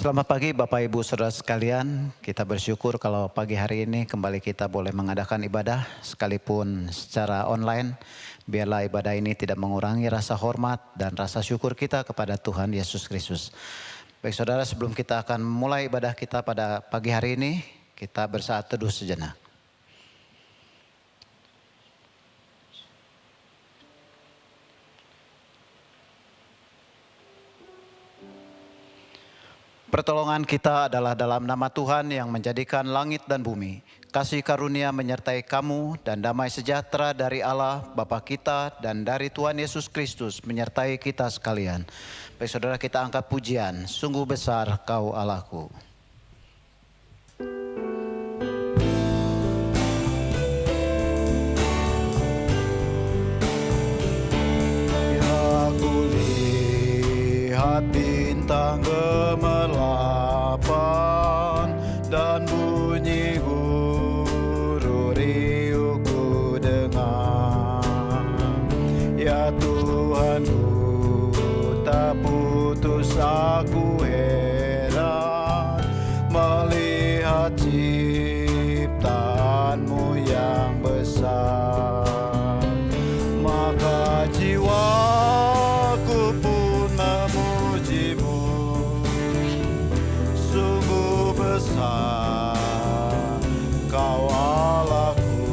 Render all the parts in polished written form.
Selamat pagi Bapak Ibu Saudara sekalian. Kita bersyukur kalau pagi hari ini kembali kita boleh mengadakan ibadah sekalipun secara online. Biarlah ibadah ini tidak mengurangi rasa hormat dan rasa syukur kita kepada Tuhan Yesus Kristus. Baik saudara, sebelum kita akan mulai ibadah kita pada pagi hari ini, kita bersaat teduh sejenak. Pertolongan kita adalah dalam nama Tuhan yang menjadikan langit dan bumi. Kasih karunia menyertai kamu dan damai sejahtera dari Allah Bapa kita dan dari Tuhan Yesus Kristus menyertai kita sekalian. Baik saudara, kita angkat pujian, sungguh besar Kau Allahku. Bintang gemerlapan dan bunyi guru riuhku dengar. Ya Tuhanku, tak putus aku heran melihat ciptaanmu yang besar. Maka jiwaku pun memujimu, sungguh besar Kau Allahku.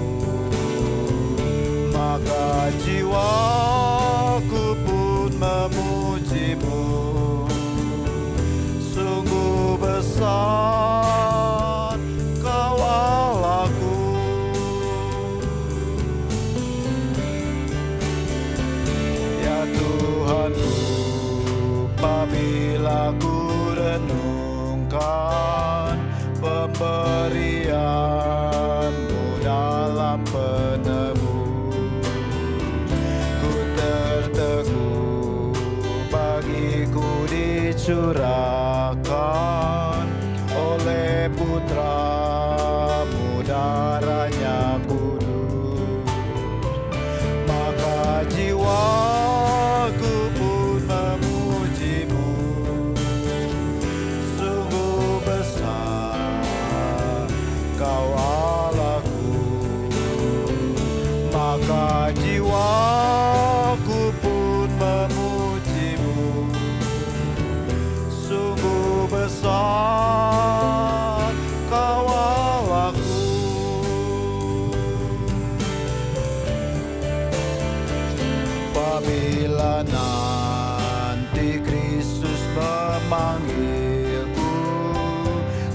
Maka jiwaku pun memujimu, sungguh besar Kau Allahku. Ya Tuhanku, apabila ku renungkan pemberian-Mu dalam penebus, ku terteguh bagiku dicurahkan oleh Putra-Mu darahnya kudus. Maka jiwaku pun memujimu, sungguh besar Kau Allahku. Maka jiwaku pun memujimu, sungguh besar Kau Allahku. Apabila nanti Kristus memanggilku,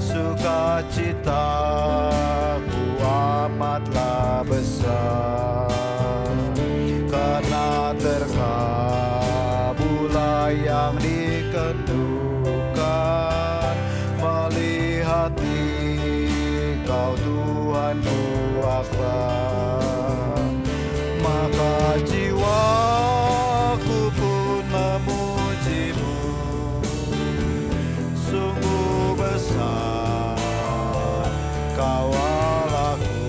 sukacitaku amatlah besar, karena terkabullah yang dikedukan melihat Kau Tuhanku akbar. Maka jiwaku pun memujimu, sungguh besar Kau Allahku.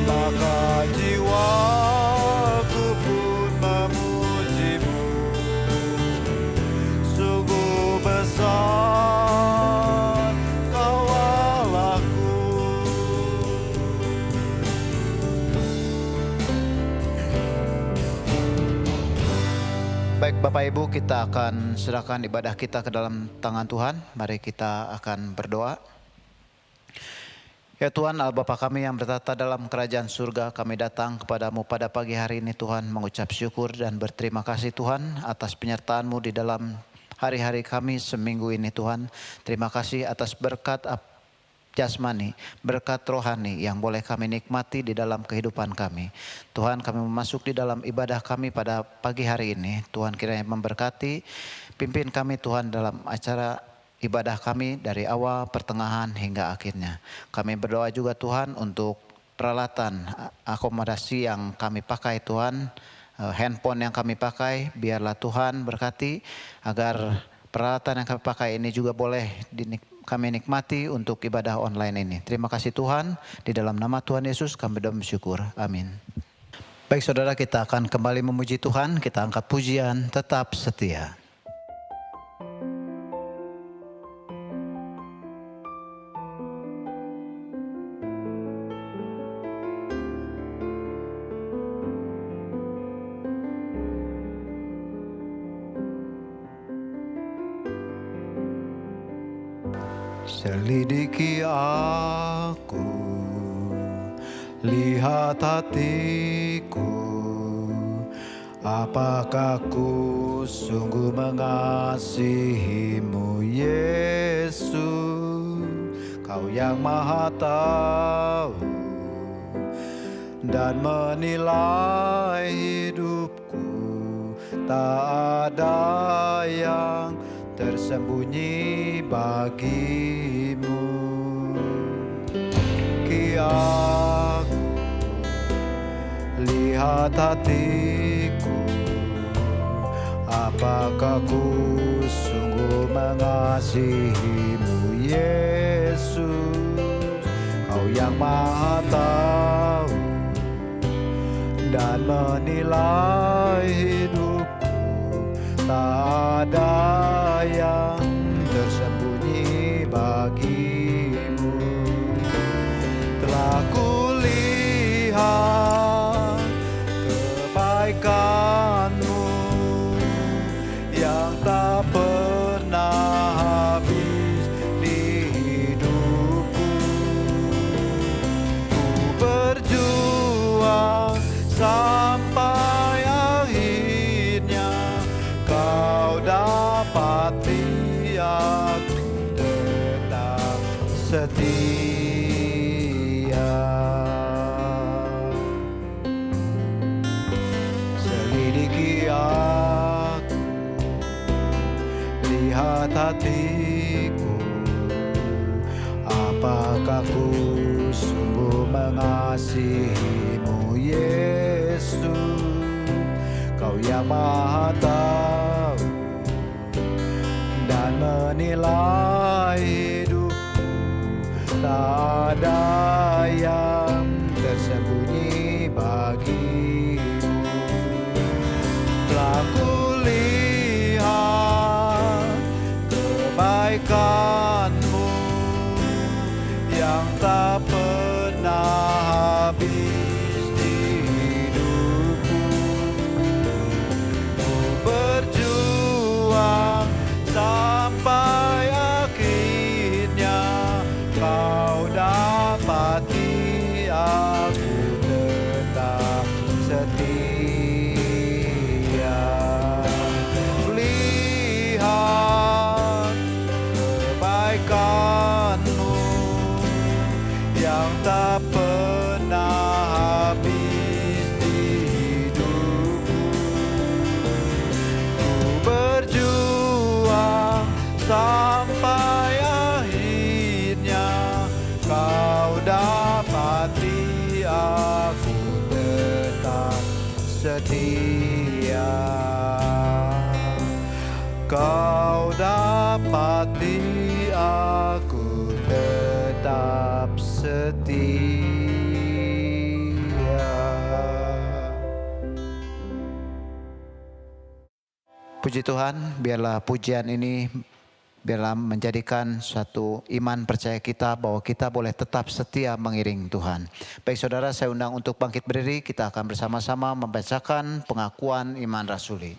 Maka jiwaku pun memujimu, sungguh besar Kau Allahku. Baik Bapak Ibu, kita akan serahkan ibadah kita ke dalam tangan Tuhan. Mari kita akan berdoa. Ya Tuhan, Allah Bapa kami yang bertata dalam kerajaan surga, kami datang kepadamu pada pagi hari ini Tuhan, mengucap syukur dan berterima kasih Tuhan atas penyertaan-Mu di dalam hari-hari kami seminggu ini Tuhan. Terima kasih atas berkat jasmani, berkat rohani yang boleh kami nikmati di dalam kehidupan kami. Tuhan, kami memasuk di dalam ibadah kami pada pagi hari ini. Tuhan kiranya memberkati, pimpin kami Tuhan dalam acara ibadah kami dari awal, pertengahan hingga akhirnya. Kami berdoa juga Tuhan untuk peralatan akomodasi yang kami pakai Tuhan, handphone yang kami pakai, biarlah Tuhan berkati agar peralatan yang kami pakai ini juga boleh kami nikmati untuk ibadah online ini. Terima kasih Tuhan, di dalam nama Tuhan Yesus kami bersyukur. Amin. Baik saudara, kita akan kembali memuji Tuhan, kita angkat pujian tetap setia. Selidiki aku, lihat hatiku, apakah ku sungguh mengasihimu, Yesus? Kau yang Maha Tahu dan menilai hidupku, tak ada yang tersembunyi bagimu. Aku lihat hatiku, apakah ku sungguh mengasihimu, Yesus? Kau yang Maha Tahu dan menilai hidupku, tak ada yang tersembunyi bagimu. Telah kulihat kebaikan-Mu yang tak pernah habis di hidupku. Ku berjuang sampai akhirnya Kau dapati aku tetap setia. Selidiki aku, lihat hatiku, apakah ku sungguh mengasihimu, Yesus? Kau yang Maha Tahu dan menilai hidupku, tak ada yang tersembunyi bagimu. Telah kulihat kebaikan-Mu yang tak pernah habis di hidupku. Ku berjuang sampai akhirnya Kau dapati aku tetap setia. Lihat kebaikan-Mu yang tak pernah habis di hidupku. Ku berjuang sampai akhirnya Kau dapati aku tetap setia. Kau dapati aku tetap setia. Puji Tuhan, biarlah pujian ini menjadikan suatu iman percaya kita bahwa kita boleh tetap setia mengiring Tuhan. Baik saudara, saya undang untuk bangkit berdiri, kita akan bersama-sama membacakan pengakuan iman rasuli.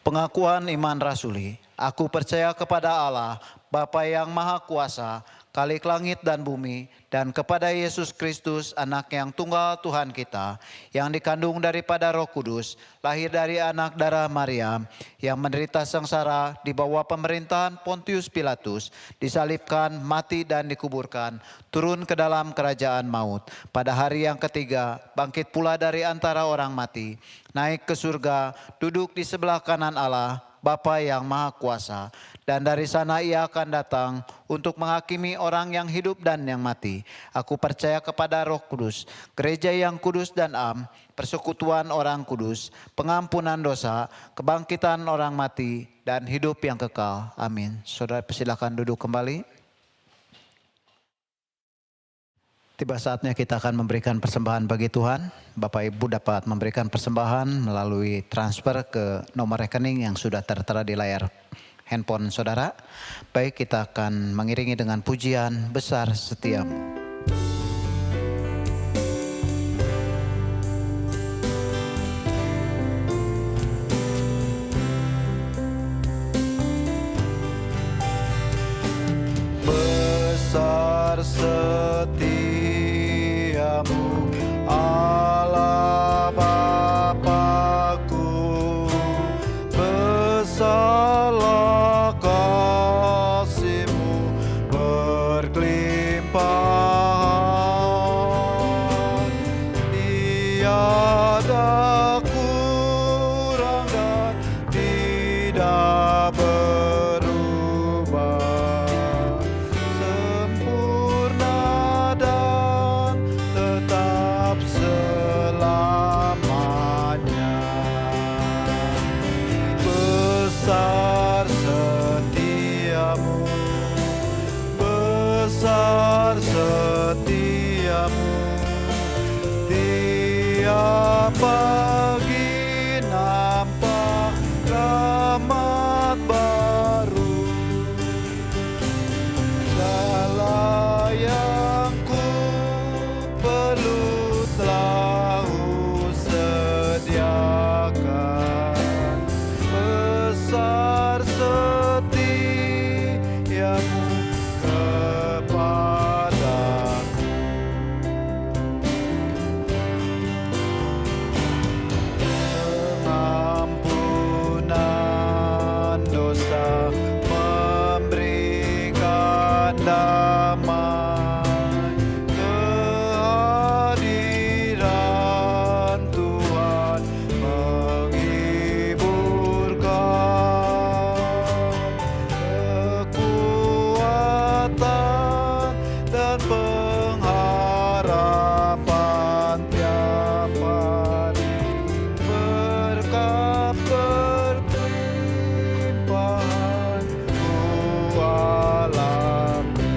Pengakuan iman rasuli. Aku percaya kepada Allah, Bapa yang Maha Kuasa, Khalik langit dan bumi, dan kepada Yesus Kristus, anak yang tunggal Tuhan kita, yang dikandung daripada Roh Kudus, lahir dari anak darah Maria, yang menderita sengsara di bawah pemerintahan Pontius Pilatus, disalibkan, mati dan dikuburkan, turun ke dalam kerajaan maut. Pada hari yang ketiga, bangkit pula dari antara orang mati, naik ke surga, duduk di sebelah kanan Allah, Bapa yang Maha Kuasa, dan dari sana Ia akan datang untuk menghakimi orang yang hidup dan yang mati. Aku percaya kepada Roh Kudus, gereja yang kudus dan am, persekutuan orang kudus, pengampunan dosa, kebangkitan orang mati, dan hidup yang kekal. Amin. Saudara persilakan duduk kembali. Tiba saatnya kita akan memberikan persembahan bagi Tuhan. Bapak Ibu dapat memberikan persembahan melalui transfer ke nomor rekening yang sudah tertera di layar handphone saudara. Baik, kita akan mengiringi dengan pujian Besar Setiamu. setiamu, Allah Bapa-Ku. Besarlah kasih-Mu berkelimpahan, tiada kurang dan tidak berubah, sempurna dan tetap selamanya. Besar setiamu, besar setiamu, tiap pagi nampak rahmat baru. Segala yang ku perlu telah sediakan. Besar setiamu kepadaku. Pengampunan dosa, memberikan damai, kehadiran Tuhan menghiburkan, kekuatan dan pengharapan tiap hari, berkat berkelimpahan ku alami.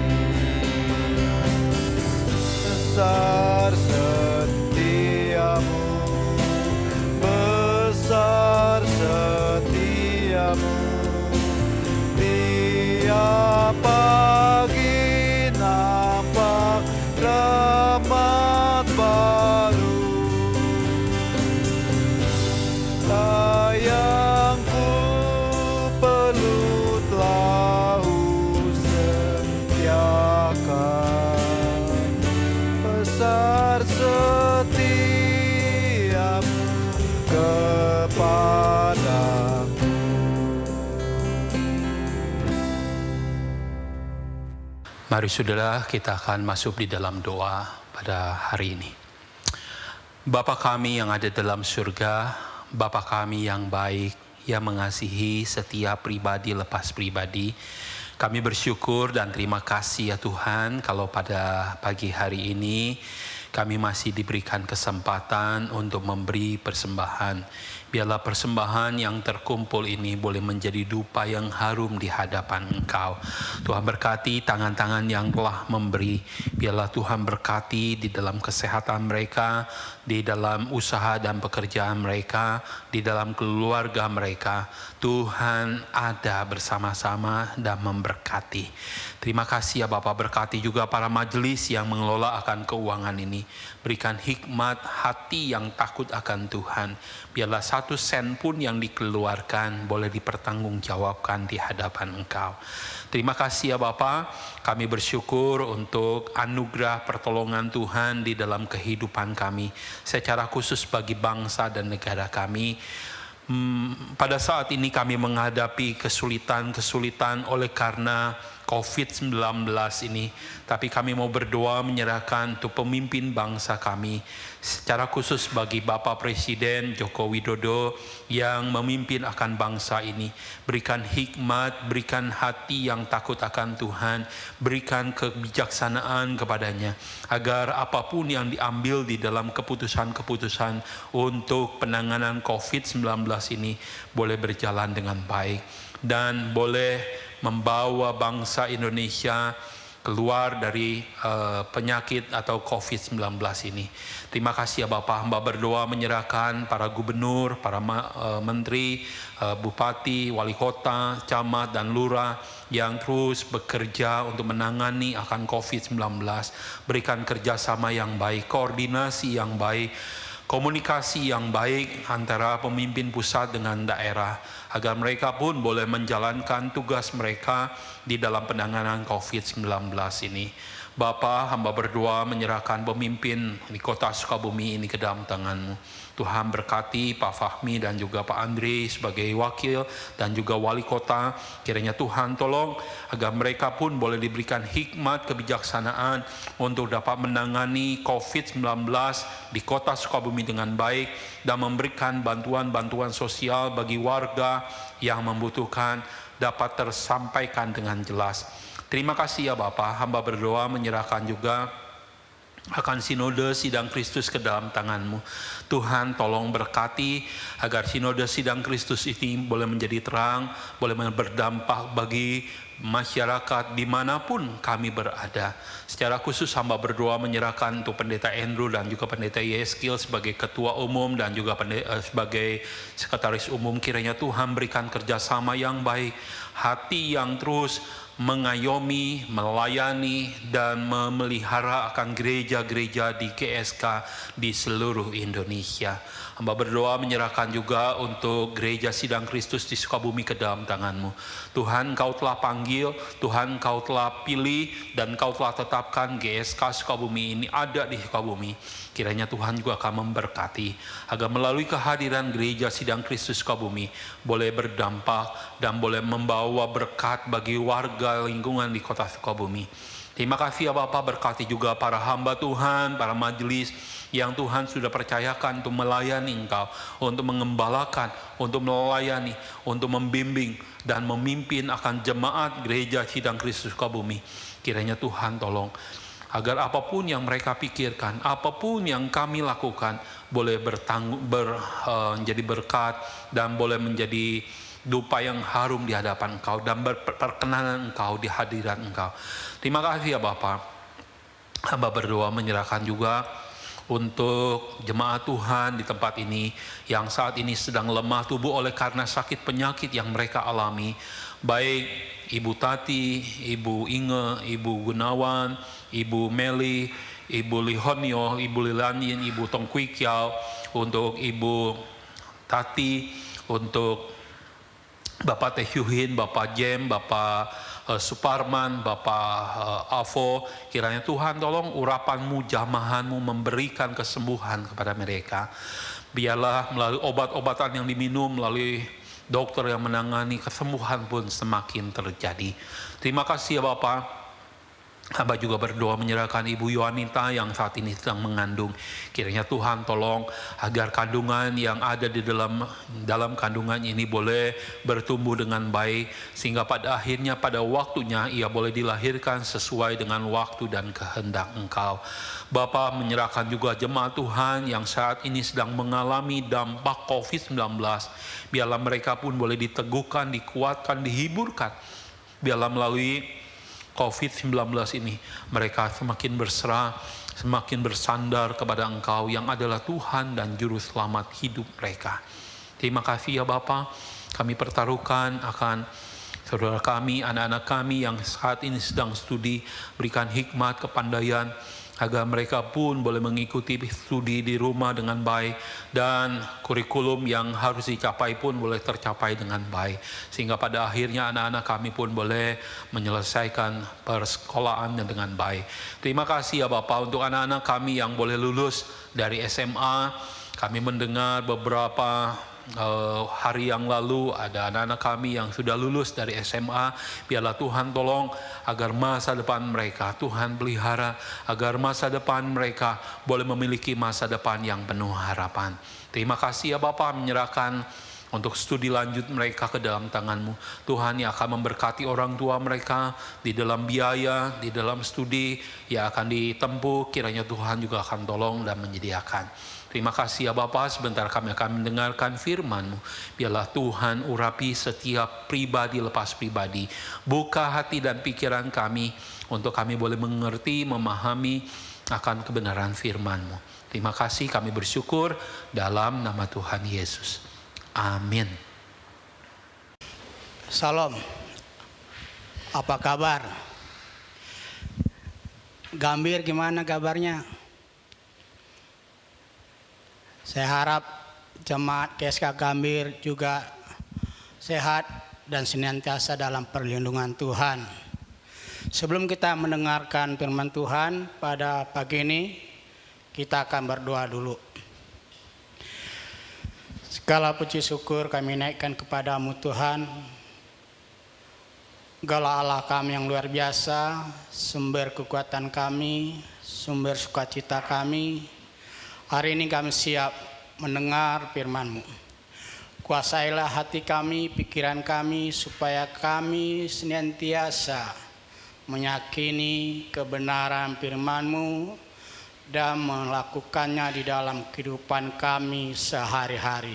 Besar setiamu, besar setiamu, tiap pagi nampak rahmat baru. Tak yang ku perlu telah sediakan. Besar setiamu kepadaku. Mari saudara, kita akan masuk di dalam doa pada hari ini. Bapa kami yang ada dalam surga, Bapa kami yang baik, yang mengasihi setiap pribadi lepas pribadi, kami bersyukur dan terima kasih ya Tuhan kalau pada pagi hari ini kami masih diberikan kesempatan untuk memberi persembahan. Biarlah persembahan yang terkumpul ini boleh menjadi dupa yang harum di hadapan Engkau. Tuhan berkati tangan-tangan yang telah memberi. Biarlah Tuhan berkati di dalam kesehatan mereka, di dalam usaha dan pekerjaan mereka, di dalam keluarga mereka. Tuhan ada bersama-sama dan memberkati. Terima kasih ya Bapak, berkati juga para majelis yang mengelola akan keuangan ini. Berikan hikmat hati yang takut akan Tuhan. Biarlah 1 sen pun yang dikeluarkan boleh dipertanggungjawabkan di hadapan Engkau. Terima kasih ya Bapa, kami bersyukur untuk anugerah pertolongan Tuhan di dalam kehidupan kami, secara khusus bagi bangsa dan negara kami. Pada saat ini kami menghadapi kesulitan-kesulitan oleh karena COVID-19 ini, tapi kami mau berdoa menyerahkan untuk pemimpin bangsa kami, secara khusus bagi Bapak Presiden Joko Widodo yang memimpin akan bangsa ini. Berikan hikmat, berikan hati yang takut akan Tuhan, berikan kebijaksanaan kepadanya, agar apapun yang diambil di dalam keputusan-keputusan untuk penanganan COVID-19 ini boleh berjalan dengan baik dan boleh membawa bangsa Indonesia keluar dari penyakit atau COVID-19 ini. Terima kasih ya Bapak, hamba berdoa menyerahkan para gubernur, para menteri, bupati, wali kota, camat, dan lurah yang terus bekerja untuk menangani akan COVID-19. Berikan kerjasama yang baik, koordinasi yang baik, komunikasi yang baik antara pemimpin pusat dengan daerah, agar mereka pun boleh menjalankan tugas mereka di dalam penanganan COVID-19 ini. Bapa, hamba berdoa menyerahkan pemimpin di kota Sukabumi ini ke dalam tangan-Mu. Tuhan berkati Pak Fahmi dan juga Pak Andre sebagai wakil dan juga wali kota. Kiranya Tuhan tolong agar mereka pun boleh diberikan hikmat kebijaksanaan untuk dapat menangani COVID-19 di kota Sukabumi dengan baik dan memberikan bantuan-bantuan sosial bagi warga yang membutuhkan dapat tersampaikan dengan jelas. Terima kasih ya Bapa, hamba berdoa menyerahkan juga akan sinode sidang Kristus ke dalam tangan-Mu. Tuhan tolong berkati agar sinode sidang Kristus ini boleh menjadi terang, boleh berdampak bagi masyarakat dimanapun kami berada. Secara khusus hamba berdoa menyerahkan untuk Pendeta Andrew dan juga Pendeta Yeskil sebagai Ketua Umum dan juga sebagai Sekretaris Umum. Kiranya Tuhan berikan kerjasama yang baik, hati yang terus mengayomi, melayani, dan memelihara akan gereja-gereja di GSK di seluruh Indonesia. Hamba berdoa menyerahkan juga untuk gereja Sidang Kristus di Sukabumi ke dalam tangan-Mu. Tuhan, Kau telah panggil, Tuhan Kau telah pilih, dan Kau telah tetapkan GSK Sukabumi ini ada di Sukabumi. Kiranya Tuhan juga akan memberkati agar melalui kehadiran gereja Sidang Kristus Sukabumi boleh berdampak dan boleh membawa berkat bagi warga lingkungan di kota Sukabumi. Terima kasih ya Bapak, berkati juga para hamba Tuhan, para majelis yang Tuhan sudah percayakan untuk melayani Engkau, untuk mengembalakan, untuk melayani, untuk membimbing dan memimpin akan jemaat gereja Sidang Kristus Sukabumi. Kiranya Tuhan tolong agar apapun yang mereka pikirkan, apapun yang kami lakukan boleh menjadi berkat dan boleh menjadi dupa yang harum di hadapan Engkau dan berperkenanan Engkau di hadirat Engkau. Terima kasih ya Bapak. Hamba berdoa menyerahkan juga untuk jemaat Tuhan di tempat ini yang saat ini sedang lemah tubuh oleh karena sakit penyakit yang mereka alami. Baik Ibu Tati, Ibu Inge, Ibu Gunawan, Ibu Meli, Ibu Lihonio, Ibu Lilanin, Ibu Tongkui Kiao, untuk Ibu Tati, untuk Bapak Teh Hyuhin, Bapak Jem, Bapak Suparman, Bapak Avo. Kiranya Tuhan tolong urapan-Mu, jamahan-Mu memberikan kesembuhan kepada mereka. Biarlah melalui obat-obatan yang diminum, melalui dokter yang menangani, kesembuhan pun semakin terjadi. Terima kasih ya Bapak. Hamba juga berdoa menyerahkan Ibu Yohanita yang saat ini sedang mengandung. Kiranya Tuhan tolong agar kandungan yang ada di dalam kandungan ini boleh bertumbuh dengan baik, sehingga pada akhirnya pada waktunya ia boleh dilahirkan sesuai dengan waktu dan kehendak Engkau. Bapa, menyerahkan juga jemaat Tuhan yang saat ini sedang mengalami dampak COVID-19. Biarlah mereka pun boleh diteguhkan, dikuatkan, dihiburkan. Biarlah melalui COVID-19 ini mereka semakin berserah, semakin bersandar kepada Engkau yang adalah Tuhan dan Juru Selamat hidup mereka. Terima kasih ya Bapa. Kami pertaruhkan akan saudara kami, anak-anak kami yang saat ini sedang studi, berikan hikmat, kepandaian, agar mereka pun boleh mengikuti studi di rumah dengan baik, dan kurikulum yang harus dicapai pun boleh tercapai dengan baik, sehingga pada akhirnya anak-anak kami pun boleh menyelesaikan persekolahan dengan baik. Terima kasih ya Bapak untuk anak-anak kami yang boleh lulus dari SMA. Kami mendengar beberapa hari yang lalu ada anak-anak kami yang sudah lulus dari SMA. Biarlah Tuhan tolong agar masa depan mereka Tuhan pelihara, agar masa depan mereka boleh memiliki masa depan yang penuh harapan. Terima kasih ya Bapak, menyerahkan untuk studi lanjut mereka ke dalam tangan-Mu. Tuhan yang akan memberkati orang tua mereka di dalam biaya, di dalam studi yang akan ditempuh. Kiranya Tuhan juga akan tolong dan menyediakan. Terima kasih ya Bapa, sebentar kami akan mendengarkan firman-Mu. Biarlah Tuhan urapi setiap pribadi lepas pribadi. Buka hati dan pikiran kami untuk kami boleh mengerti, memahami akan kebenaran firman-Mu. Terima kasih, kami bersyukur dalam nama Tuhan Yesus. Amin. Salam. Apa kabar? Gambir gimana kabarnya? Saya harap jemaat GSK Gambir juga sehat dan senantiasa dalam perlindungan Tuhan. Sebelum kita mendengarkan firman Tuhan pada pagi ini, kita akan berdoa dulu. Segala puji syukur kami naikkan kepadamu Tuhan, Engkaulah Allah kami yang luar biasa, sumber kekuatan kami, sumber sukacita kami. Hari ini kami siap mendengar firman-Mu. Kuasailah hati kami, pikiran kami, supaya kami senantiasa meyakini kebenaran firman-Mu dan melakukannya di dalam kehidupan kami sehari-hari.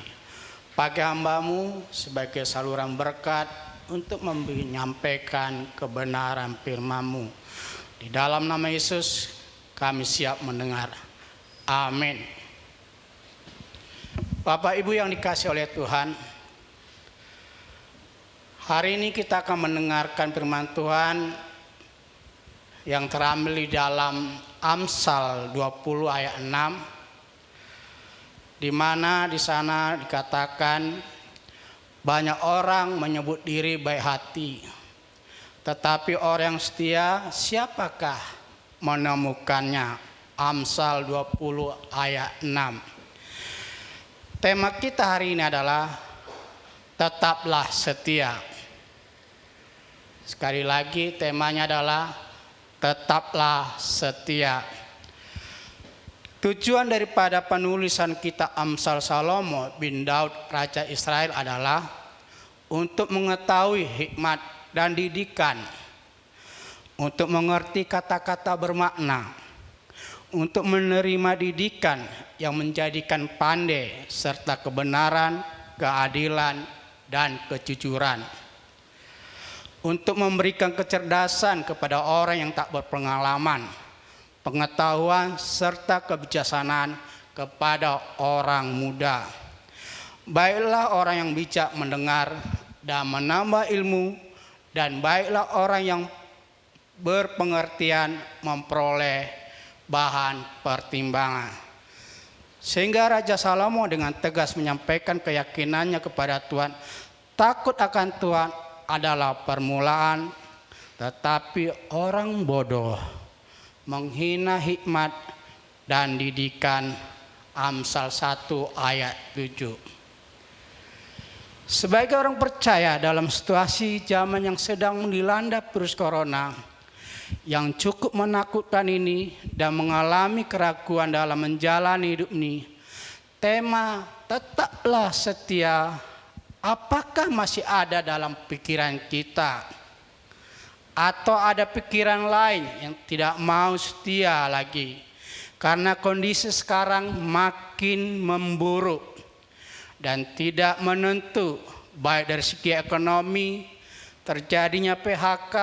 Pakai hamba-Mu sebagai saluran berkat untuk menyampaikan kebenaran firman-Mu. Di dalam nama Yesus kami siap mendengar. Amin. Bapak Ibu yang dikasihi oleh Tuhan, hari ini kita akan mendengarkan firman Tuhan yang terambil di dalam Amsal 20 ayat 6, di mana di sana dikatakan, banyak orang menyebut diri baik hati, tetapi orang yang setia siapakah menemukannya? Amsal 20 ayat 6. Tema kita hari ini adalah tetaplah setia. Sekali lagi temanya adalah tetaplah setia. Tujuan daripada penulisan kitab Amsal Salomo bin Daud Raja Israel adalah untuk mengetahui hikmat dan didikan, untuk mengerti kata-kata bermakna, untuk menerima didikan yang menjadikan pandai serta kebenaran, keadilan, dan kejujuran, untuk memberikan kecerdasan kepada orang yang tak berpengalaman, pengetahuan serta kebijaksanaan kepada orang muda. Baiklah orang yang bijak mendengar dan menambah ilmu, dan baiklah orang yang berpengertian memperoleh bahan pertimbangan. Sehingga Raja Salomo dengan tegas menyampaikan keyakinannya kepada Tuhan, takut akan Tuhan adalah permulaan, tetapi orang bodoh menghina hikmat dan didikan. Amsal 1 ayat 7. Sebagai orang percaya dalam situasi zaman yang sedang dilanda virus corona yang cukup menakutkan ini dan mengalami keraguan dalam menjalani hidup ini, tema tetaplah setia apakah masih ada dalam pikiran kita? Atau ada pikiran lain yang tidak mau setia lagi? Karena kondisi sekarang makin memburuk dan tidak menentu, baik dari segi ekonomi, terjadinya PHK,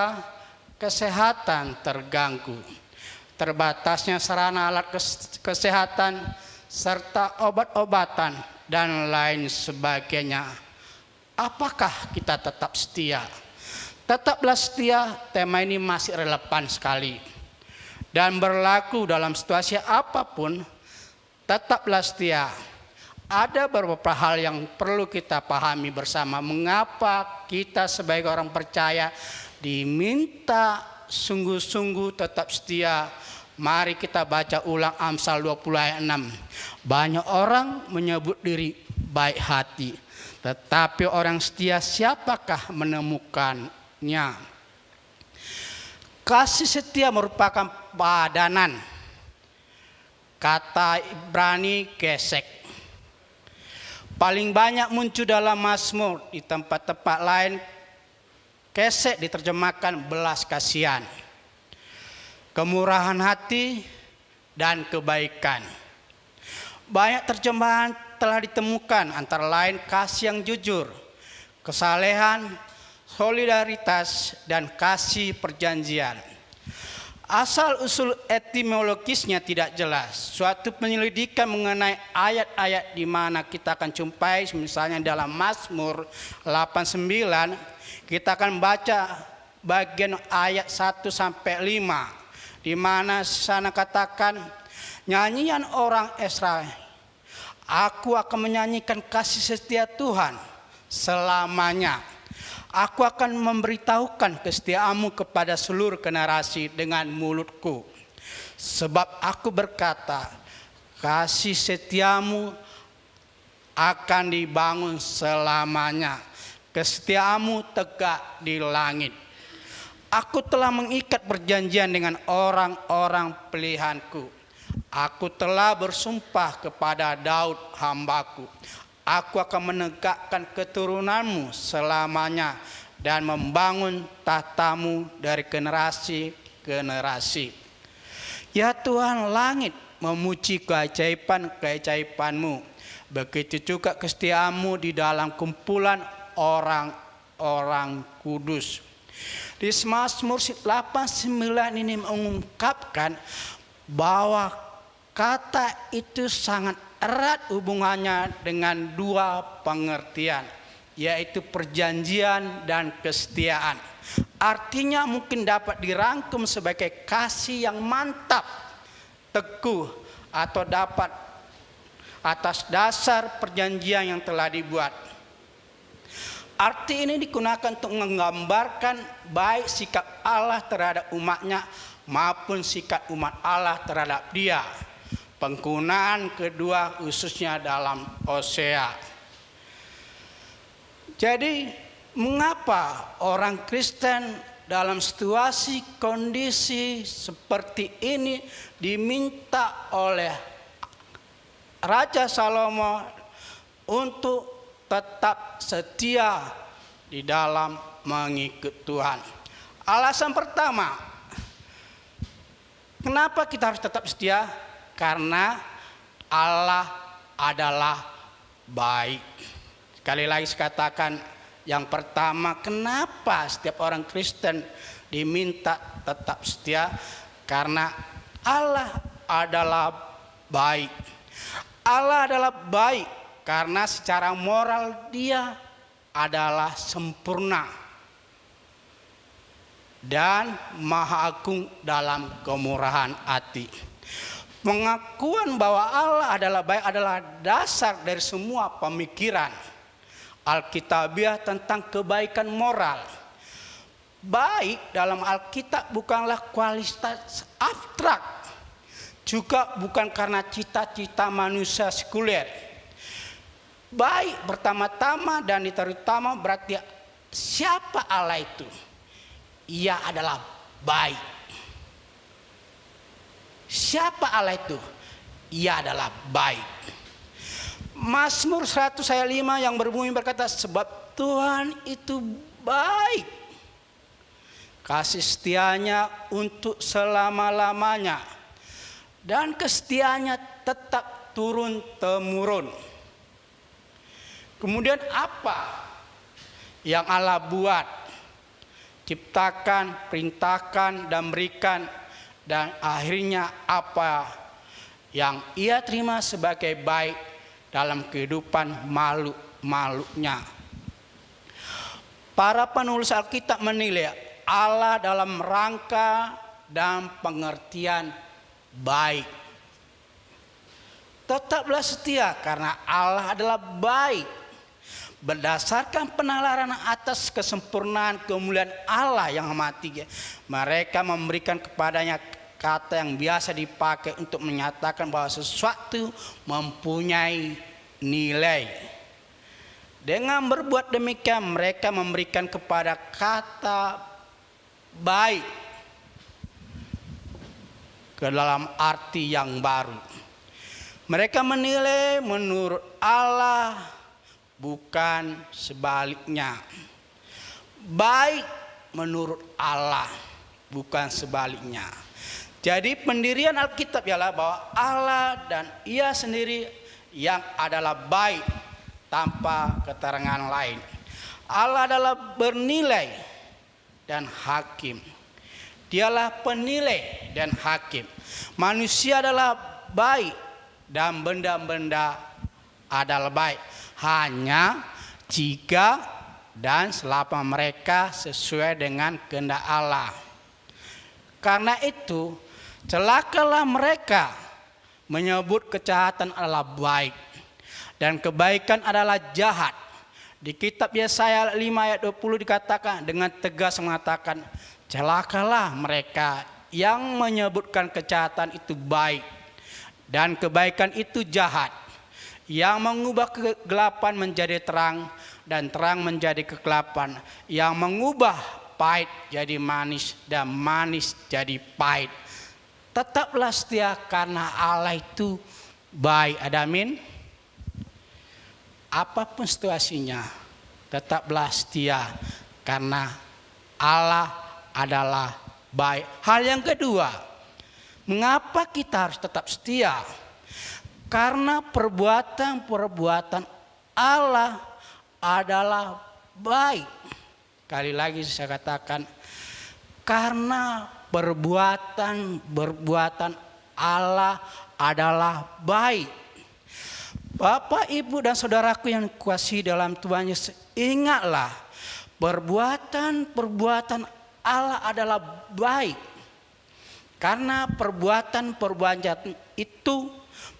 kesehatan terganggu, terbatasnya sarana alat kesehatan, serta obat-obatan dan lain sebagainya. Apakah kita tetap setia? Tetaplah setia, tema ini masih relevan sekali dan berlaku dalam situasi apapun. Tetaplah setia. Ada beberapa hal yang perlu kita pahami bersama, mengapa kita sebagai orang percaya diminta sungguh-sungguh tetap setia. Mari kita baca ulang Amsal 20 ayat 6. Banyak orang menyebut diri baik hati, tetapi orang setia siapakah menemukannya? Kasih setia merupakan padanan kata Ibrani kesek. Paling banyak muncul dalam Mazmur, di tempat-tempat lain kesek diterjemahkan belas kasihan, kemurahan hati, dan kebaikan. Banyak terjemahan telah ditemukan, antara lain kasih yang jujur, kesalehan, solidaritas, dan kasih perjanjian. Asal usul etimologisnya tidak jelas. Suatu penyelidikan mengenai ayat-ayat di mana kita akan jumpai, misalnya dalam Mazmur 89, kita akan baca bagian ayat 1 sampai 5, di mana sana katakan, nyanyian orang Israel, aku akan menyanyikan kasih setia Tuhan selamanya. Aku akan memberitahukan kesetiaanmu kepada seluruh generasi dengan mulutku. Sebab aku berkata, kasih setiamu akan dibangun selamanya. Kesetiaanmu tegak di langit. Aku telah mengikat perjanjian dengan orang-orang pilihanku. Aku telah bersumpah kepada Daud hambaku. Aku akan menegakkan keturunanmu selamanya dan membangun tahtamu dari generasi ke generasi. Ya Tuhan, langit memuji keajaiban-keajaibanmu. Begitu juga kesetiaanmu di dalam kumpulan orang-orang kudus. Di Mazmur 89 ini mengungkapkan bahwa kata itu sangat erat hubungannya dengan dua pengertian, yaitu perjanjian dan kesetiaan. Artinya mungkin dapat dirangkum sebagai kasih yang mantap, teguh, atau dapat atas dasar perjanjian yang telah dibuat. Arti ini digunakan untuk menggambarkan baik sikap Allah terhadap umatnya maupun sikap umat Allah terhadap dia. Penggunaan kedua khususnya dalam Hosea. Jadi mengapa orang Kristen dalam situasi kondisi seperti ini diminta oleh Raja Salomo untuk tetap setia di dalam mengikut Tuhan? Alasan pertama, kenapa kita harus tetap setia? Karena Allah adalah baik. Sekali lagi saya katakan, yang pertama, kenapa setiap orang Kristen diminta tetap setia? Karena Allah adalah baik. Allah adalah baik karena secara moral dia adalah sempurna dan maha agung dalam kemurahan hati. Pengakuan bahwa Allah adalah baik adalah dasar dari semua pemikiran Alkitabiah tentang kebaikan moral. Baik dalam Alkitab bukanlah kualitas abstrak, juga bukan karena cita-cita manusia sekuler. Baik pertama-tama dan terutama berarti siapa Allah itu? Ia adalah baik. Siapa Allah itu? Ia adalah baik. Mazmur 100 ayat 5 yang berbunyi berkata, sebab Tuhan itu baik, kasih setianya untuk selama-lamanya, dan kesetiaannya tetap turun-temurun. Kemudian apa yang Allah buat? Ciptakan, perintahkan, dan berikan. Dan akhirnya apa yang ia terima sebagai baik dalam kehidupan makhluk-makhluknya. Para penulis Alkitab menilai Allah dalam rangka dan pengertian baik. Tetaplah setia karena Allah adalah baik. Berdasarkan penalaran atas kesempurnaan kemuliaan Allah yang mati, mereka memberikan kepadanya kata yang biasa dipakai untuk menyatakan bahwa sesuatu mempunyai nilai. Dengan berbuat demikian mereka memberikan kepada kata baik ke dalam arti yang baru. Mereka menilai menurut Allah, bukan sebaliknya. Baik menurut Allah, bukan sebaliknya. Jadi pendirian Alkitab ialah bahwa Allah dan Ia sendiri yang adalah baik tanpa keterangan lain. Allah adalah bernilai dan hakim. Dialah penilai dan hakim. Manusia adalah baik dan benda-benda adalah baik. Hanya jika dan selama mereka sesuai dengan kehendak Allah. Karena itu, celakalah mereka menyebut kejahatan adalah baik dan kebaikan adalah jahat, Di kitab Yesaya 5 ayat 20 dikatakan dengan tegas mengatakan, celakalah mereka yang menyebutkan kejahatan itu baik dan kebaikan itu jahat, yang mengubah kegelapan menjadi terang dan terang menjadi kegelapan, yang mengubah pahit jadi manis dan manis jadi pahit. Tetaplah setia karena Allah itu baik. Amin. Apapun situasinya, tetaplah setia karena Allah adalah baik. Hal yang kedua, mengapa kita harus tetap setia? Karena perbuatan-perbuatan Allah adalah baik. Kali lagi saya katakan, karena perbuatan Allah adalah baik. Bapak, Ibu, dan saudaraku yang dikasihi dalam Tuhan Yesus, ingatlah perbuatan-perbuatan Allah adalah baik. Karena perbuatan-perbuatan itu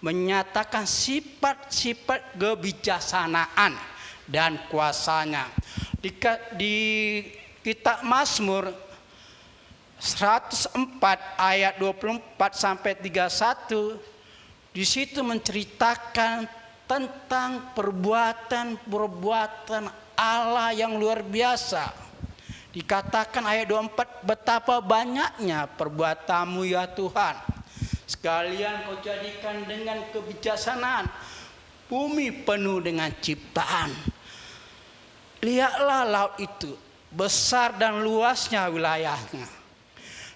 menyatakan sifat-sifat kebijaksanaan dan kuasanya. Di kitab Mazmur 104 ayat 24 sampai 31, di situ menceritakan tentang perbuatan-perbuatan Allah yang luar biasa. Dikatakan ayat 24, betapa banyaknya perbuatanmu ya Tuhan. Sekalian kau jadikan dengan kebijaksanaan, bumi penuh dengan ciptaan. Lihatlah laut itu, besar dan luasnya wilayahnya.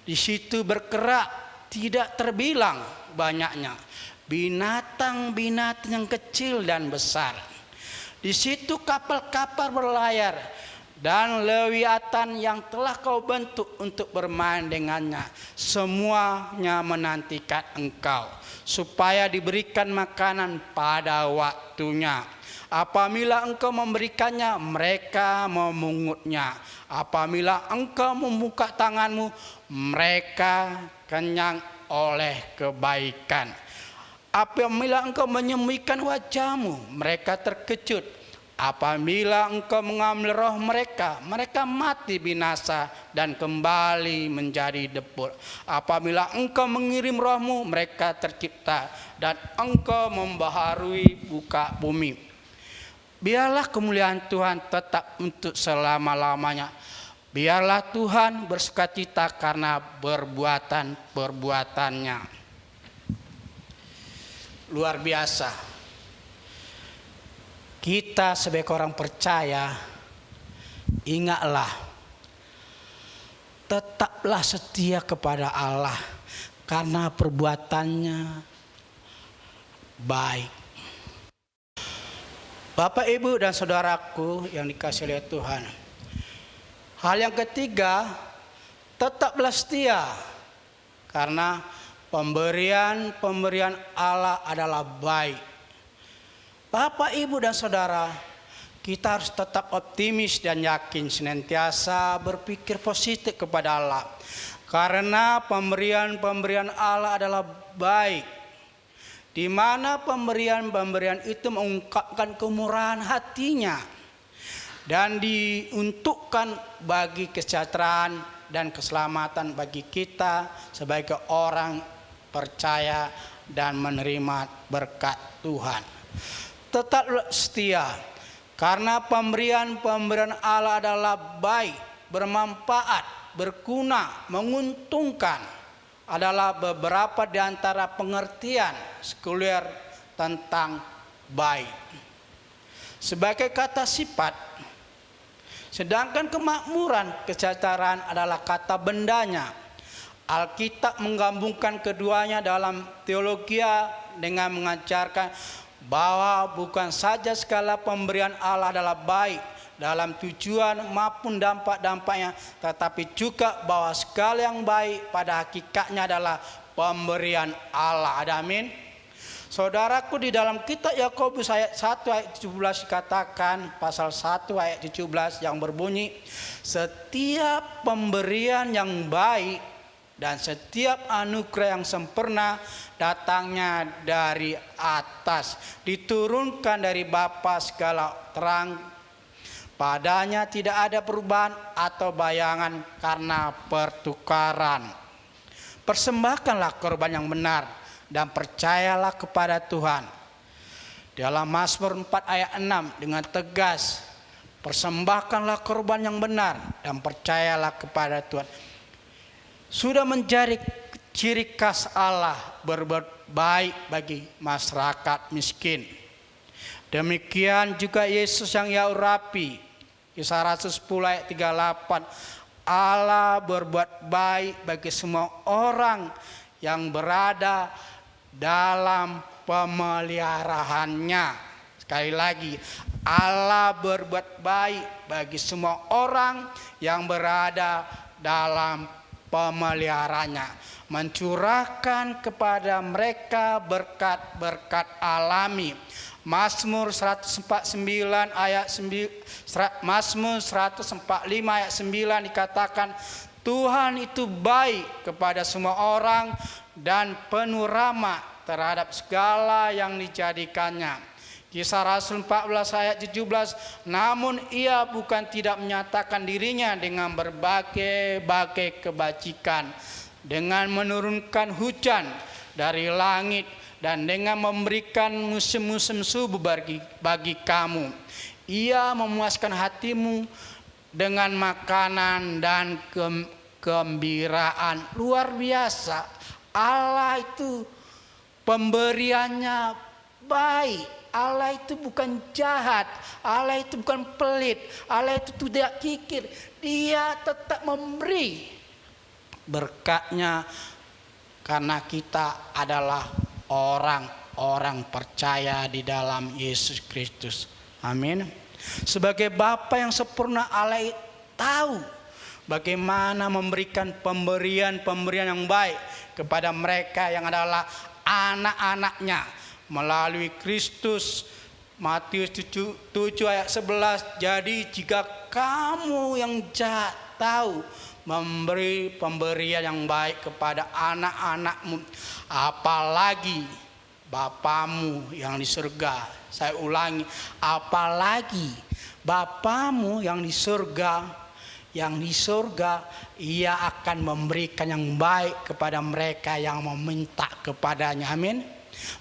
Di situ bergerak tidak terbilang banyaknya binatang-binatang yang kecil dan besar. Di situ kapal-kapal berlayar dan lewiatan yang telah kau bentuk untuk bermain dengannya. Semuanya menantikan engkau supaya diberikan makanan pada waktunya. Apabila engkau memberikannya, mereka memungutnya. Apabila engkau membuka tanganmu, mereka kenyang oleh kebaikan. Apabila engkau menyembunyikan wajahmu, mereka terkejut. Apabila engkau mengambil roh mereka, mereka mati binasa dan kembali menjadi debu. Apabila engkau mengirim rohmu, mereka tercipta dan engkau membaharui muka bumi. Biarlah kemuliaan Tuhan tetap untuk selama-lamanya. Biarlah Tuhan bersukacita karena perbuatan-perbuatannya. Luar biasa. Kita sebagai orang percaya, ingatlah, tetaplah setia kepada Allah karena perbuatannya baik. Bapak, Ibu, dan saudaraku yang dikasihi oleh Tuhan. Hal yang ketiga, tetaplah setia karena pemberian Allah adalah baik. Bapak, Ibu, dan saudara, kita harus tetap optimis dan yakin, senantiasa berpikir positif kepada Allah. Karena pemberian Allah adalah baik. Di mana pemberian itu mengungkapkan kemurahan hatinya dan diuntukkan bagi kesejahteraan dan keselamatan bagi kita sebagai orang percaya dan menerima berkat Tuhan. Tetap setia karena pemberian Allah adalah baik, bermanfaat, berguna, menguntungkan. Adalah beberapa di antara pengertian sekuler tentang baik. Sebagai kata sifat, sedangkan kemakmuran, kesejahteraan adalah kata bendanya. Alkitab menggabungkan keduanya dalam teologi dengan mengajarkan bahwa bukan saja segala pemberian Allah adalah baik dalam tujuan maupun dampak-dampaknya, tetapi juga bahwa segala yang baik pada hakikatnya adalah pemberian Allah. Amin. Saudaraku, di dalam kitab Yakobus ayat 1 ayat 17 dikatakan, pasal 1 ayat 17 yang berbunyi, setiap pemberian yang baik dan setiap anugerah yang sempurna datangnya dari atas, diturunkan dari Bapa segala terang Padanya tidak ada perubahan atau bayangan karena pertukaran. Persembahkanlah korban yang benar dan percayalah kepada Tuhan. Dalam Mazmur 4 ayat 6 dengan tegas, persembahkanlah korban yang benar dan percayalah kepada Tuhan. Sudah menjadi ciri khas Allah berbuat baik bagi masyarakat miskin. Demikian juga Yesus yang ia urapi, Kisah 110 ayat 38, Allah berbuat baik bagi semua orang yang berada dalam pemeliharaannya. Sekali lagi, Allah berbuat baik bagi semua orang yang berada dalam pemeliharaannya, mencurahkan kepada mereka berkat-berkat alami. Mazmur 145 ayat 9 dikatakan, Tuhan itu baik kepada semua orang dan penuh rahmat terhadap segala yang dijadikannya. Kisah Rasul 14 ayat 17, namun ia bukan tidak menyatakan dirinya dengan berbagai-bagai kebajikan, dengan menurunkan hujan dari langit dan dengan memberikan musim-musim subur bagi kamu. Ia memuaskan hatimu dengan makanan dan kegembiraan. Luar biasa. Allah itu pemberiannya baik. Allah itu bukan jahat. Allah itu bukan pelit. Allah itu tidak kikir. Dia tetap memberi berkatnya karena kita adalah orang-orang percaya di dalam Yesus Kristus. Amin. Sebagai Bapa yang sempurna, Allah tahu bagaimana memberikan pemberian-pemberian yang baik kepada mereka yang adalah anak-anaknya melalui Kristus. Matius 7 ayat 11, jadi jika kamu yang jahat tahu memberi pemberian yang baik kepada anak-anakmu, apalagi Bapamu yang di surga. Saya ulangi, apalagi Bapamu yang di surga, ia akan memberikan yang baik kepada mereka yang meminta kepadanya. Amin.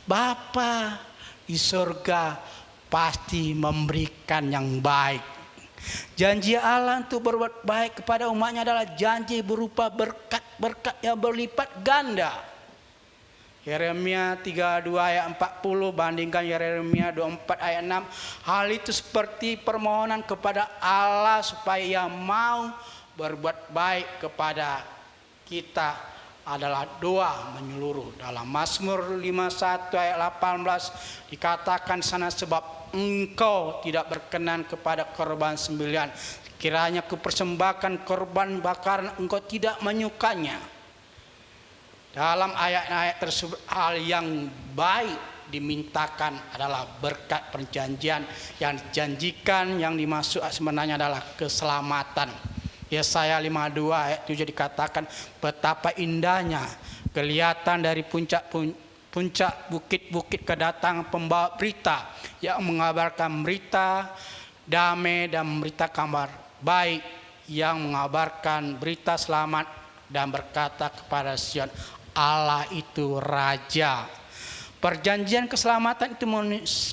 Bapa di surga pasti memberikan yang baik. Janji Allah untuk berbuat baik kepada umatnya adalah janji berupa berkat-berkat yang berlipat ganda. Yeremia 32 ayat 40 bandingkan Yeremia 24 ayat 6. Hal itu seperti permohonan kepada Allah supaya Ia mau berbuat baik kepada kita adalah doa menyeluruh. Dalam Mazmur 51 ayat 18 dikatakan sana, sebab Engkau tidak berkenan kepada korban sembelihan, kiranya kupersembahkan korban bakaran Engkau tidak menyukanya. Dalam ayat-ayat tersebut hal yang baik dimintakan adalah berkat perjanjian yang dijanjikan, yang dimaksud sebenarnya adalah keselamatan. Yesaya 52 ayat 7 dikatakan, betapa indahnya kelihatan dari puncak bukit-bukit kedatangan pembawa berita yang mengabarkan berita damai dan berita kabar baik, yang mengabarkan berita selamat dan berkata kepada Sion, Allah itu Raja. Perjanjian keselamatan itu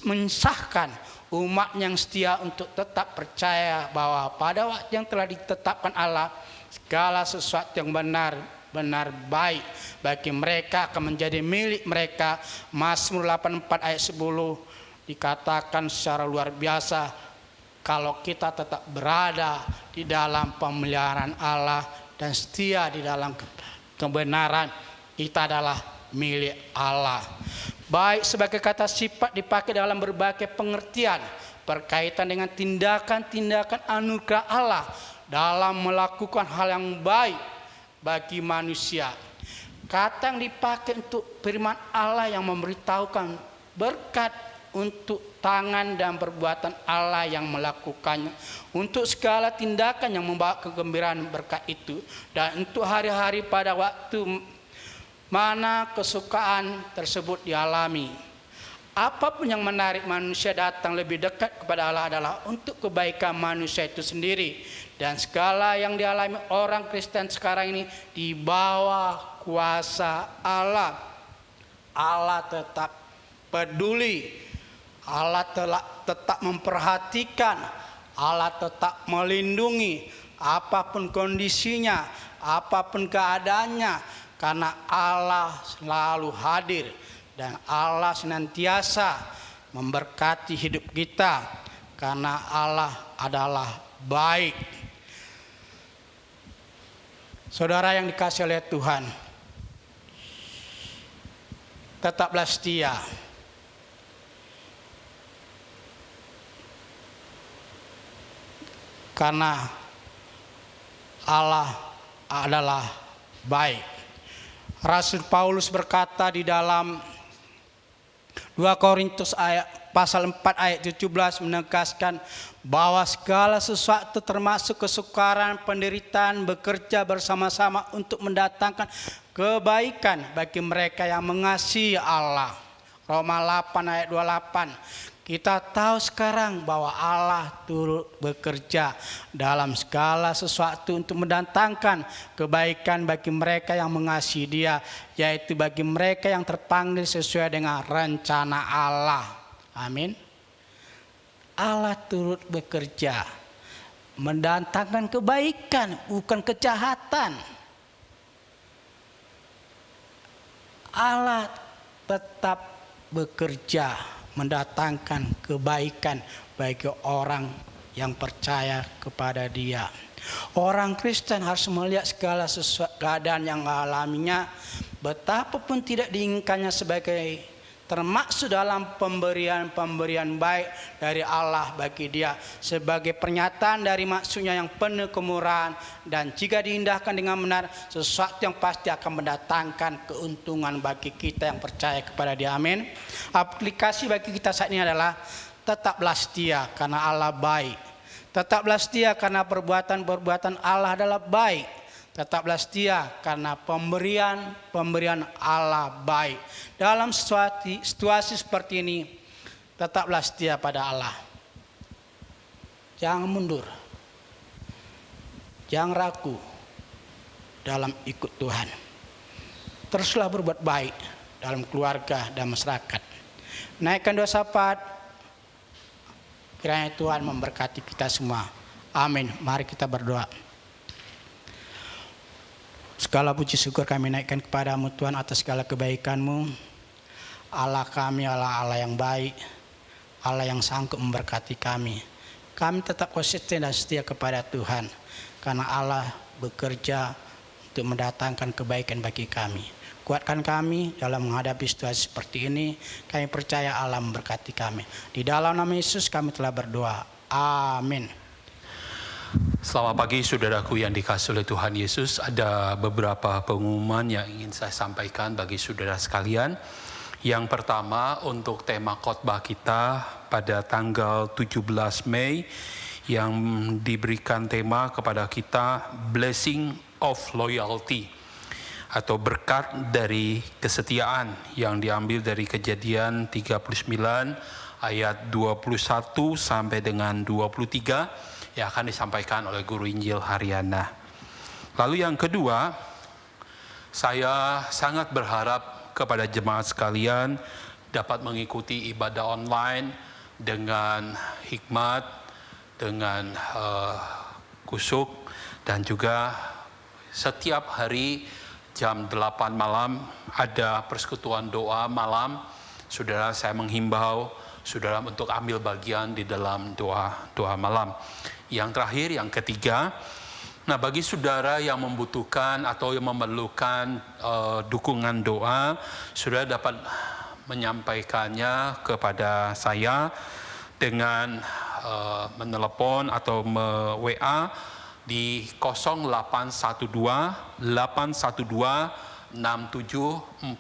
mensahkan umat yang setia untuk tetap percaya bahwa pada waktu yang telah ditetapkan Allah, segala sesuatu yang benar baik bagi mereka akan menjadi milik mereka. Mazmur 84 ayat 10 dikatakan secara luar biasa, kalau kita tetap berada di dalam pemeliharaan Allah dan setia di dalam kebenaran, kita adalah milik Allah. Baik sebagai kata sifat dipakai dalam berbagai pengertian berkaitan dengan tindakan-tindakan anugerah Allah dalam melakukan hal yang baik bagi manusia. Kata yang dipakai untuk firman Allah yang memberitahukan berkat untuk tangan dan perbuatan Allah yang melakukannya, untuk segala tindakan yang membawa kegembiraan berkat itu, dan untuk hari-hari pada waktu mana kesukaan tersebut dialami. apapun yang menarik manusia datang lebih dekat kepada Allah adalah untuk kebaikan manusia itu sendiri. Dan segala yang dialami orang Kristen sekarang ini di bawah kuasa Allah. Allah tetap peduli, Allah tetap memperhatikan, Allah tetap melindungi apapun kondisinya, apapun keadaannya, karena Allah selalu hadir dan Allah senantiasa memberkati hidup kita karena Allah adalah baik. Saudara yang dikasihi oleh Tuhan, tetaplah setia. Karena Allah adalah baik. Rasul Paulus berkata di dalam 2 Korintus pasal 4 ayat 17 menegaskan bahwa segala sesuatu termasuk kesukaran, penderitaan, bekerja bersama-sama untuk mendatangkan kebaikan bagi mereka yang mengasihi Allah. Roma 8 ayat 28. Kita tahu sekarang bahwa Allah turut bekerja dalam segala sesuatu untuk mendatangkan kebaikan bagi mereka yang mengasihi Dia, yaitu bagi mereka yang terpanggil sesuai dengan rencana Allah. Amin. Allah turut bekerja mendatangkan kebaikan, bukan kejahatan. Allah tetap bekerja mendatangkan kebaikan bagi orang yang percaya kepada Dia. Orang Kristen harus melihat segala keadaan yang alaminya, betapapun tidak diinginkannya sebagai termasuk dalam pemberian baik dari Allah bagi dia, sebagai pernyataan dari maksudnya yang penuh kemurahan, dan jika diindahkan dengan benar, sesuatu yang pasti akan mendatangkan keuntungan bagi kita yang percaya kepada Dia. Amin. Aplikasi bagi kita saat ini adalah tetaplah setia karena Allah baik. Tetaplah setia karena perbuatan Allah adalah baik. Tetaplah setia karena pemberian Allah baik. Dalam situasi seperti ini, tetaplah setia pada Allah. Jangan mundur. Jangan ragu dalam ikut Tuhan. Teruslah berbuat baik dalam keluarga dan masyarakat. Naikkan doa syafaat. Kiranya Tuhan memberkati kita semua. Amin. Mari kita berdoa. Segala puji syukur kami naikkan kepadamu Tuhan atas segala kebaikan-Mu. Allah kami adalah Allah yang baik, Allah yang sanggup memberkati kami. Kami tetap konsisten dan setia kepada Tuhan, karena Allah bekerja untuk mendatangkan kebaikan bagi kami. Kuatkan kami dalam menghadapi situasi seperti ini. Kami percaya Allah memberkati kami. Di dalam nama Yesus kami telah berdoa. Amin. Selamat pagi saudaraku yang dikasihi oleh Tuhan Yesus. Ada beberapa pengumuman yang ingin saya sampaikan bagi saudara sekalian. Yang pertama, untuk tema khotbah kita pada tanggal 17 Mei yang diberikan tema kepada kita Blessing of Loyalty atau berkat dari kesetiaan, yang diambil dari Kejadian 39 ayat 21 sampai dengan 23 yang akan disampaikan oleh Guru Injil Haryana. Lalu yang kedua, saya sangat berharap kepada jemaat sekalian dapat mengikuti ibadah online dengan hikmat, dengan kusuk, dan juga setiap hari jam 8 malam ada persekutuan doa malam. Saudara, saya menghimbau saudara untuk ambil bagian di dalam doa malam. Yang terakhir, yang ketiga, nah bagi saudara yang membutuhkan atau yang memerlukan dukungan doa, saudara dapat menyampaikannya kepada saya dengan menelepon atau WA di 0812 812 67456.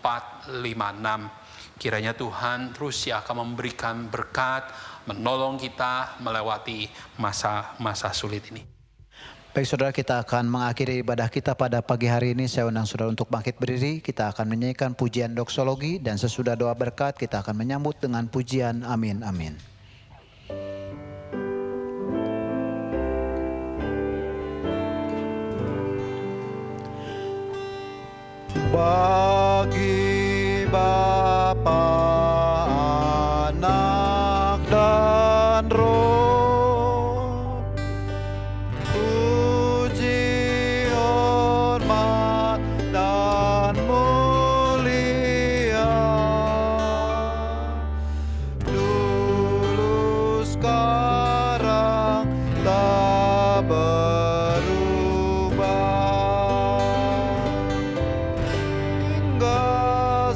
Kiranya Tuhan terus akan memberikan berkat, menolong kita melewati masa-masa sulit ini. Baik saudara, kita akan mengakhiri ibadah kita pada pagi hari ini. Saya undang saudara untuk bangkit berdiri. Kita akan menyanyikan pujian doksologi dan sesudah doa berkat kita akan menyambut dengan pujian amin amin. Bagi Bapa, Anak dan Roh, puji, hormat, dan mulia dulu, sekarang, tak berubah hingga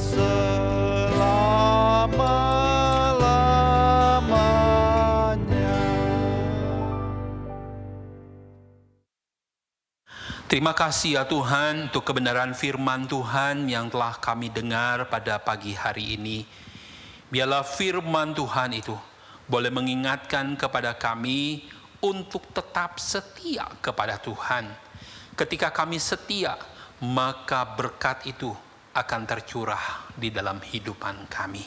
selama-lamanya. Terima kasih ya Tuhan untuk kebenaran firman Tuhan yang telah kami dengar pada pagi hari ini. Biarlah firman Tuhan itu boleh mengingatkan kepada kami untuk tetap setia kepada Tuhan. Ketika kami setia, maka berkat itu akan tercurah di dalam kehidupan kami.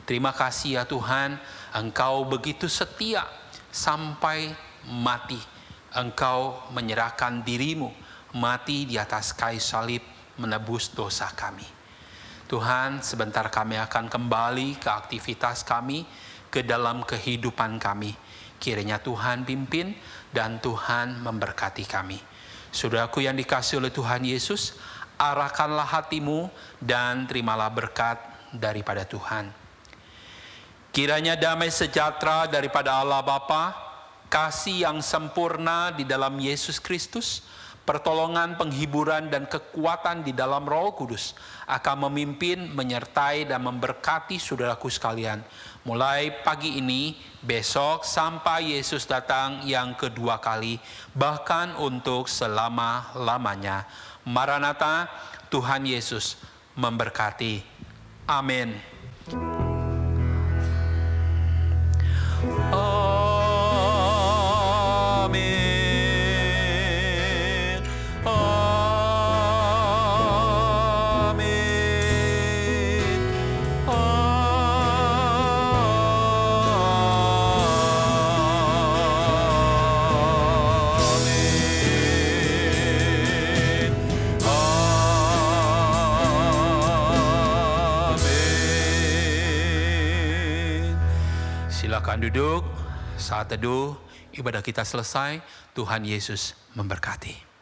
Terima kasih ya Tuhan, Engkau begitu setia sampai mati. Engkau menyerahkan dirimu, mati di atas kayu salib, menebus dosa kami. Tuhan, sebentar kami akan kembali ke aktivitas kami, ke dalam kehidupan kami. Kiranya Tuhan pimpin dan Tuhan memberkati kami. Saudaraku yang dikasihi oleh Tuhan Yesus, arahkanlah hatimu dan terimalah berkat daripada Tuhan. Kiranya damai sejahtera daripada Allah Bapa, kasih yang sempurna di dalam Yesus Kristus, pertolongan, penghiburan, dan kekuatan di dalam Roh Kudus akan memimpin, menyertai, dan memberkati saudaraku sekalian. Mulai pagi ini, besok, sampai Yesus datang yang kedua kali, bahkan untuk selama-lamanya. Maranatha, Tuhan Yesus memberkati. Amin. Silakan duduk. Saat teduh, ibadah kita selesai. Tuhan Yesus memberkati.